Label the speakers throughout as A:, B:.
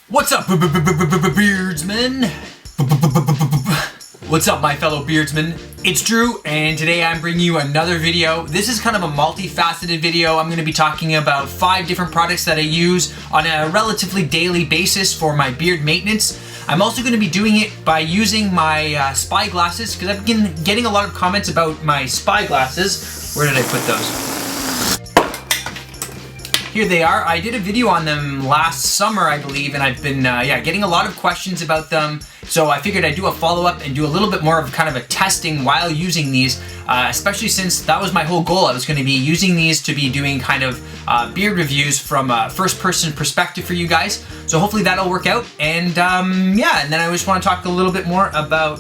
A: What's up, beardsmen? What's up, my fellow beardsmen? It's Drew, and today I'm bringing you another video. This is kind of a multifaceted video. I'm going to be talking about 5 different products that I use on a relatively daily basis for my beard maintenance. I'm also going to be doing it by using my spy glasses, because I've been getting a lot of comments about my spy glasses. Where did I put those? Here they are. I did a video on them last summer, I believe, and I've been getting a lot of questions about them. So I figured I'd do a follow-up and do a little bit more of kind of a testing while using these, especially since that was my whole goal. I was going to be using these to be doing kind of beard reviews from a first-person perspective for you guys. So hopefully that'll work out. And and then I just want to talk a little bit more about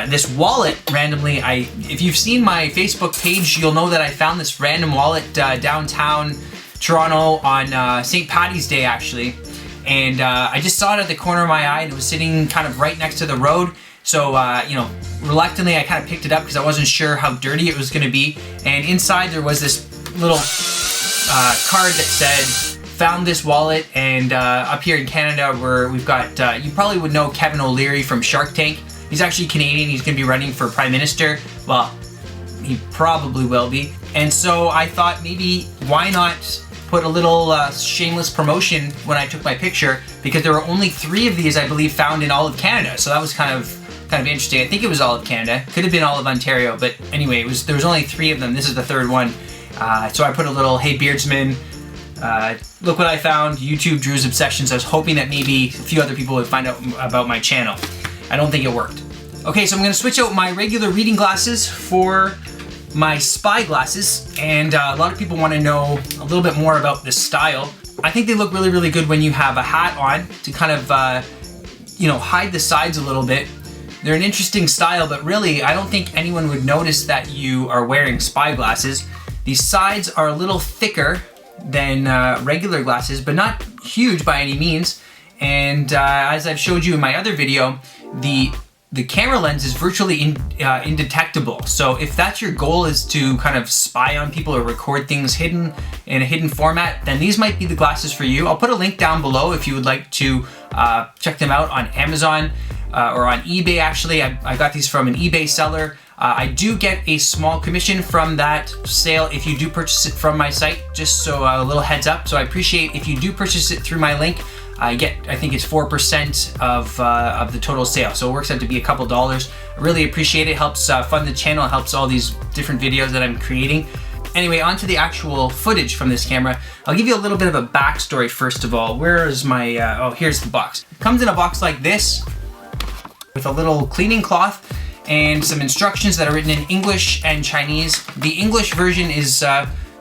A: this wallet randomly. If you've seen my Facebook page, you'll know that I found this random wallet downtown Toronto on St. Paddy's Day, actually. And I just saw it at the corner of my eye, and it was sitting kind of right next to the road. So, reluctantly I kind of picked it up because I wasn't sure how dirty it was going to be. And inside there was this little card that said, found this wallet. And up here in Canada, where we've got, you probably would know Kevin O'Leary from Shark Tank. He's actually Canadian. He's going to be running for Prime Minister. Well, he probably will be. And so I thought, maybe why not put a little shameless promotion when I took my picture, because there were only 3 of these, I believe, found in all of Canada. So that was kind of interesting. I think it was all of Canada. Could have been all of Ontario, but anyway, there was only 3 of them. This is the 3rd one. So I put a little, hey beardsman, look what I found, YouTube Drew's Obsessions. I was hoping that maybe a few other people would find out about my channel. I don't think it worked. Okay, so I'm going to switch out my regular reading glasses for my spy glasses, and a lot of people want to know a little bit more about this style. I think they look really, really good when you have a hat on to kind of, hide the sides a little bit. They're an interesting style, but really, I don't think anyone would notice that you are wearing spy glasses. These sides are a little thicker than regular glasses, but not huge by any means. And as I've showed you in my other video, the camera lens is virtually indetectable. So if that's your goal, is to kind of spy on people or record things hidden in a hidden format, then these might be the glasses for you. I'll put a link down below if you would like to check them out on Amazon or on eBay. Actually, I got these from an eBay seller. I do get a small commission from that sale if you do purchase it from my site, just so a little heads up. So I appreciate if you do purchase it through my link. I think it's 4% of the total sale, so it works out to be a couple dollars. I really appreciate it. Helps fund the channel, helps all these different videos that I'm creating. Anyway, on to the actual footage from this camera. I'll give you a little bit of a backstory first of all. Where is my, here's the box. It comes in a box like this with a little cleaning cloth and some instructions that are written in English and Chinese. The English version is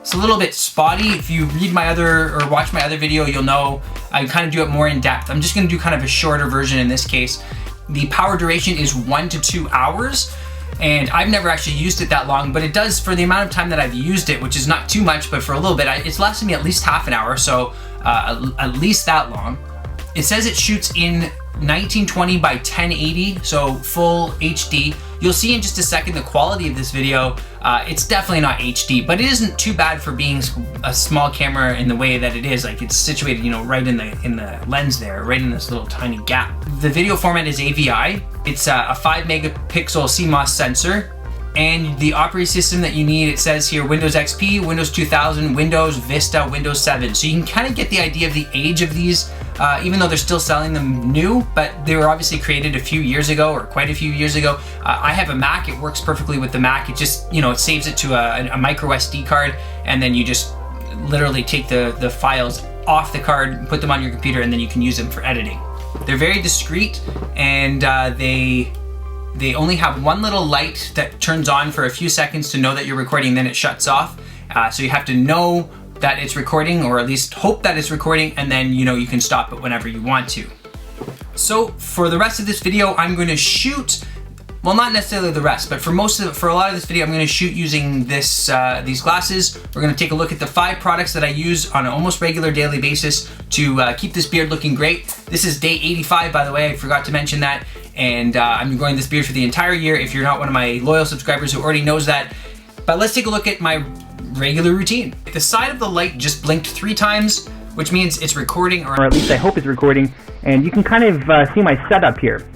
A: it's a little bit spotty. If you read my other or watch my other video, you'll know I kind of do it more in depth. I'm just going to do kind of a shorter version in this case. The power duration is 1 to 2 hours, and I've never actually used it that long, but it does, for the amount of time that I've used it, which is not too much, but for a little bit, it's lasted me at least half an hour, so at least that long. It says it shoots in 1920 by 1080, so full HD. You'll see in just a second the quality of this video. It's definitely not HD, but it isn't too bad for being a small camera in the way that it is. Like, it's situated, right in the lens there, right in this little tiny gap. The video format is AVI. It's a 5 megapixel CMOS sensor. And the operating system that you need, it says here, Windows XP, Windows 2000, Windows Vista, Windows 7. So you can kind of get the idea of the age of these, even though they're still selling them new, but they were obviously created a few years ago, or quite a few years ago. I have a Mac, it works perfectly with the Mac. It just, it saves it to a micro SD card, and then you just literally take the files off the card, put them on your computer, and then you can use them for editing. They're very discreet, and they only have one little light that turns on for a few seconds to know that you're recording, then it shuts off. So you have to know that it's recording, or at least hope that it's recording, and then you can stop it whenever you want to. So for the rest of this video, I'm going to shoot, well, not necessarily the rest, but for a lot of this video, I'm going to shoot using these glasses. We're going to take a look at the 5 products that I use on an almost regular daily basis to keep this beard looking great. This is day 85, by the way, I forgot to mention that. And I'm growing this beard for the entire year, if you're not one of my loyal subscribers who already knows that. But let's take a look at my regular routine. The side of the light just blinked 3 times which means it's recording,
B: or at least I hope it's recording, and you can kind of see my setup here.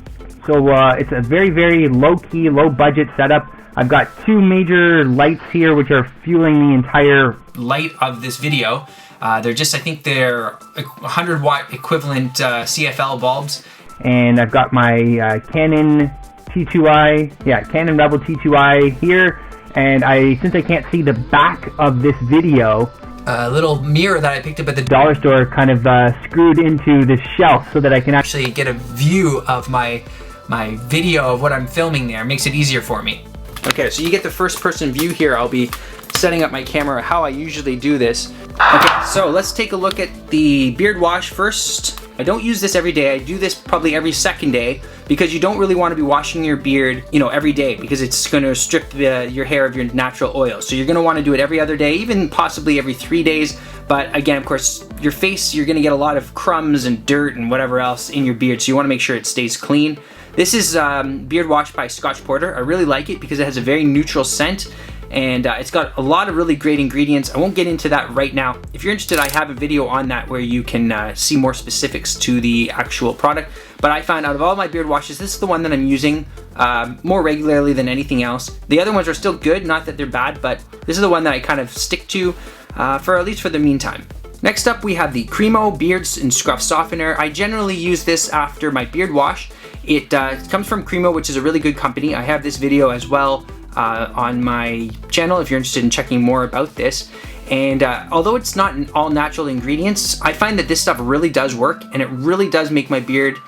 B: So it's a very, very low-key, low-budget setup. I've got two major lights here which are fueling the entire
A: light of this video. They're just, I think they're 100 watt equivalent CFL bulbs.
B: And I've got my Canon T2i, Canon Rebel T2i here. And since I can't see the back of this video,
A: a little mirror that I picked up at the
B: dollar store kind of screwed into this shelf so that I can
A: actually get a view of my video of what I'm filming there. It makes it easier for me. Okay, so you get the first person view here. I'll be setting up my camera how I usually do this. Okay, so let's take a look at the beard wash first. I don't use this every day. I do this probably every second day because you don't really want to be washing your beard, every day, because it's going to strip your hair of your natural oil. So you're going to want to do it every other day, even possibly every 3 days. But again, of course, your face, you're going to get a lot of crumbs and dirt and whatever else in your beard. So you want to make sure it stays clean. This is Beard Wash by Scotch Porter. I really like it because it has a very neutral scent. And it's got a lot of really great ingredients. I won't get into that right now. If you're interested, I have a video on that where you can see more specifics to the actual product. But I found out of all my beard washes, this is the one that I'm using more regularly than anything else. The other ones are still good, not that they're bad, but this is the one that I kind of stick to for at least for the meantime. Next up, we have the Cremo Beards and Scruff Softener. I generally use this after my beard wash. It comes from Cremo, which is a really good company. I have this video as well on my channel if you're interested in checking more about this. And although it's not all natural ingredients, I find that this stuff really does work, and it really does make my beard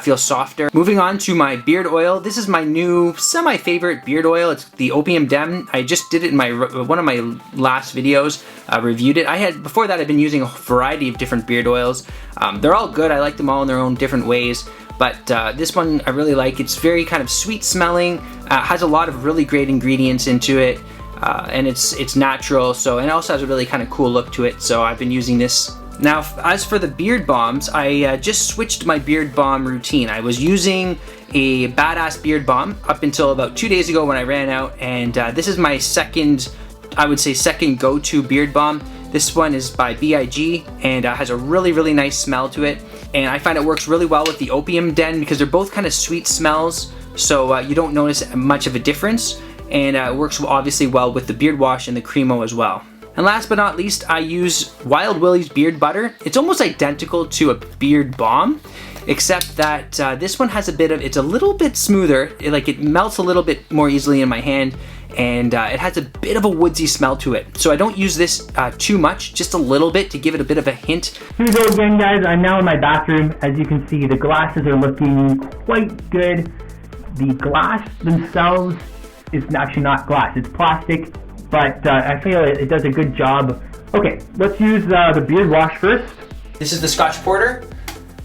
A: feel softer. Moving on to my beard oil. This is my new semi-favorite beard oil. It's the Opium Den. I just did it in one of my last videos, reviewed it. Before that, I've been using a variety of different beard oils. They're all good. I like them all in their own different ways. But this one I really like. It's very kind of sweet smelling, has a lot of really great ingredients into it, and it's natural, and it also has a really kind of cool look to it, so I've been using this. Now, as for the beard balms, I just switched my beard balm routine. I was using a Badass beard balm up until about 2 days ago when I ran out, and this is my second go-to beard balm. This one is by BIG and has a really, really nice smell to it. And I find it works really well with the Opium Den because they're both kind of sweet smells, so you don't notice much of a difference. And it works obviously well with the beard wash and the Cremo as well. And last but not least, I use Wild Willie's beard butter. It's almost identical to a beard balm, except that this one has it's a little bit smoother. It melts a little bit more easily in my hand, and it has a bit of a woodsy smell to it. So I don't use this too much, just a little bit to give it a bit of a hint.
B: Here we go again, guys. I'm now in my bathroom. As you can see, the glasses are looking quite good. The glass themselves is actually not glass, it's plastic, but I feel it does a good job. Okay, let's use the beard wash first.
A: This is the Scotch Porter.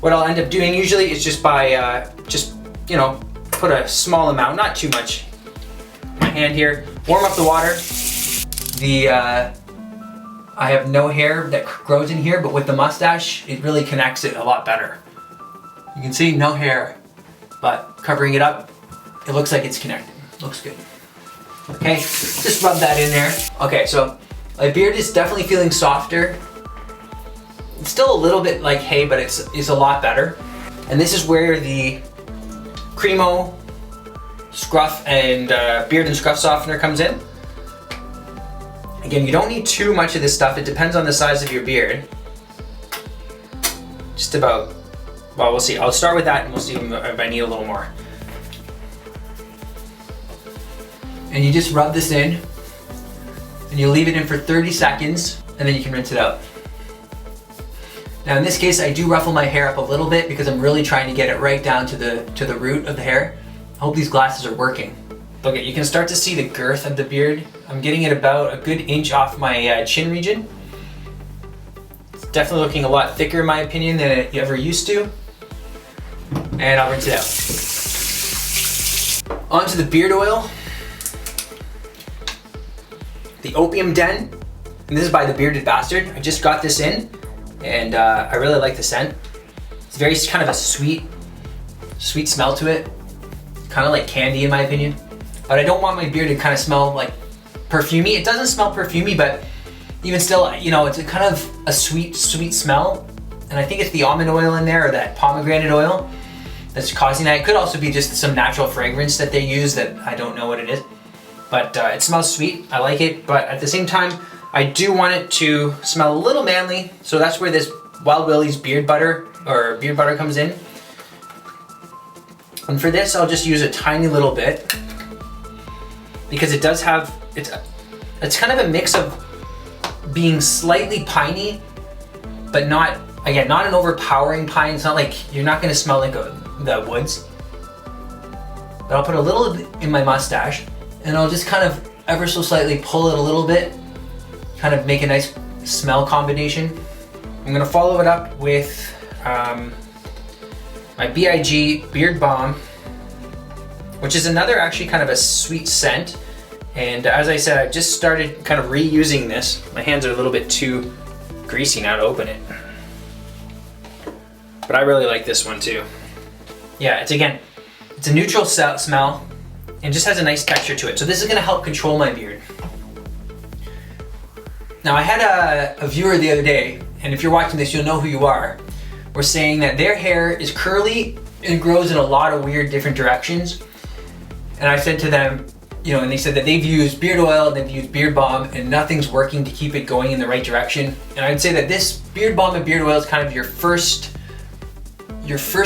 A: What I'll end up doing usually is just put a small amount, not too much, my hand here, warm up the water. I have no hair that grows in here, but with the mustache, it really connects it a lot better. You can see no hair, but covering it up, it looks like it's connected. Looks good. Okay, just rub that in there. Okay, so my beard is definitely feeling softer. It's still a little bit like hay, but it's a lot better. And this is where the Cremo Scruff and Beard and Scruff Softener comes in. Again, you don't need too much of this stuff. It depends on the size of your beard. Just about, well, we'll see. I'll start with that and we'll see if I need a little more. And you just rub this in and you leave it in for 30 seconds and then you can rinse it out. Now in this case, I do ruffle my hair up a little bit because I'm really trying to get it right down to the root of the hair. I hope these glasses are working. Okay, you can start to see the girth of the beard. I'm getting it about a good inch off my chin region. It's definitely looking a lot thicker in my opinion than it ever used to. And I'll rinse it out. Onto the beard oil. The Opium Den, and this is by the Bearded Bastard. I just got this in, and I really like the scent. It's very kind of a sweet smell to it. Kind of like candy in my opinion. But I don't want my beard to kind of smell like perfumey. It doesn't smell perfumey, but even still, you know, it's a kind of a sweet smell. And I think it's the almond oil in there, or that pomegranate oil, that's causing that. It could also be just some natural fragrance that they use that I don't know what it is. But it smells sweet, I like it. But at the same time, I do want it to smell a little manly. So that's where this Wild Willie's beard butter comes in. And for this, I'll just use a tiny little bit, because it does have, it's kind of a mix of being slightly piney, but not, again, not an overpowering pine. It's not like, you're not gonna smell like the woods. But I'll put a little in my mustache, and I'll just kind of ever so slightly pull it a little bit, kind of make a nice smell combination. I'm gonna follow it up with my BIG Beard Balm, which is another actually kind of a sweet scent. And as I said, I've just started kind of reusing this. My hands are a little bit too greasy now to open it. But I really like this one too. Yeah, it's a neutral smell and just has a nice texture to it. So this is gonna help control my beard. Now I had a viewer the other day, and if you're watching this, you'll know who you are, were saying that their hair is curly and grows in a lot of weird different directions. And I said to them, you know, and they said that they've used beard oil, they've used beard balm, and nothing's working to keep it going in the right direction. And I'd say that this beard balm and beard oil is kind of your first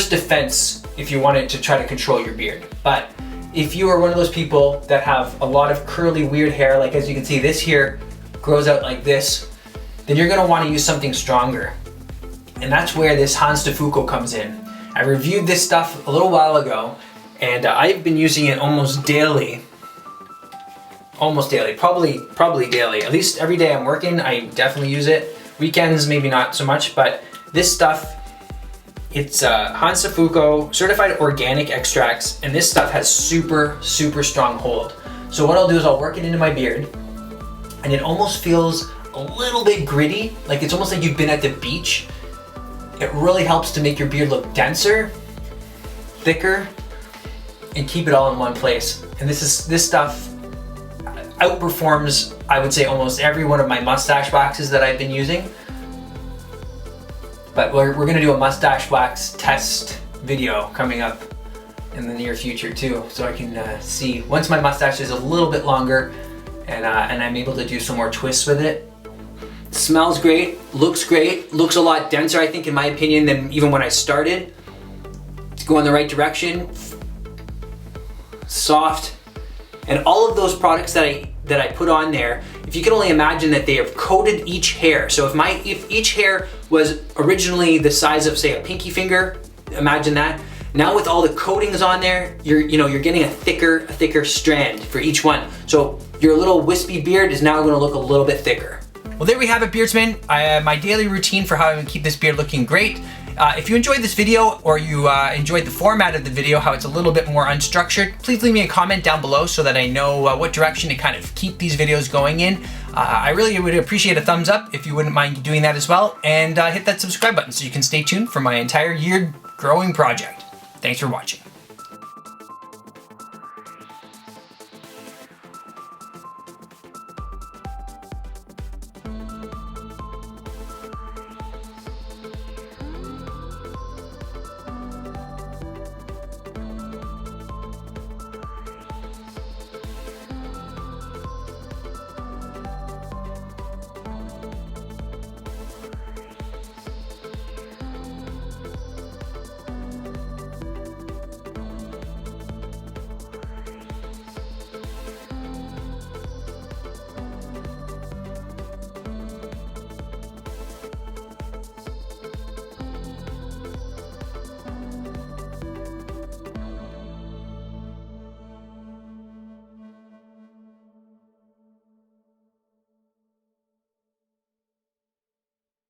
A: defense if you wanted to try to control your beard. But if you are one of those people that have a lot of curly, weird hair, like as you can see, this here grows out like this, then you're gonna wanna use something stronger. And that's where this Hans de Foucault comes in. I reviewed this stuff a little while ago, and I've been using it almost daily, probably daily. At least every day I'm working, I definitely use it. Weekends, maybe not so much, but this stuff, it's Hans de Foucault certified organic extracts, and this stuff has super strong hold. So what I'll do is I'll work it into my beard, and it almost feels a little bit gritty, like it's almost like you've been at the beach. It really helps to make your beard look denser, thicker, and keep it all in one place. And this stuff outperforms, I would say, almost every one of my mustache waxes that I've been using. But we're gonna do a mustache wax test video coming up in the near future too, so I can see once my mustache is a little bit longer and I'm able to do some more twists with it. Smells great, looks a lot denser, I think, in my opinion, than even when I started. It's going the right direction, soft, and all of those products that I put on there, if you can only imagine that they have coated each hair. So if each hair was originally the size of, say, a pinky finger, imagine that. Now with all the coatings on there, you're getting a thicker strand for each one. So your little wispy beard is now gonna look a little bit thicker. Well, there we have it, beardsmen. My daily routine for how I keep this beard looking great. If you enjoyed this video, or you enjoyed the format of the video, how it's a little bit more unstructured, please leave me a comment down below so that I know what direction to kind of keep these videos going in. I really would appreciate a thumbs up if you wouldn't mind doing that as well, and hit that subscribe button so you can stay tuned for my entire year growing project. Thanks for watching.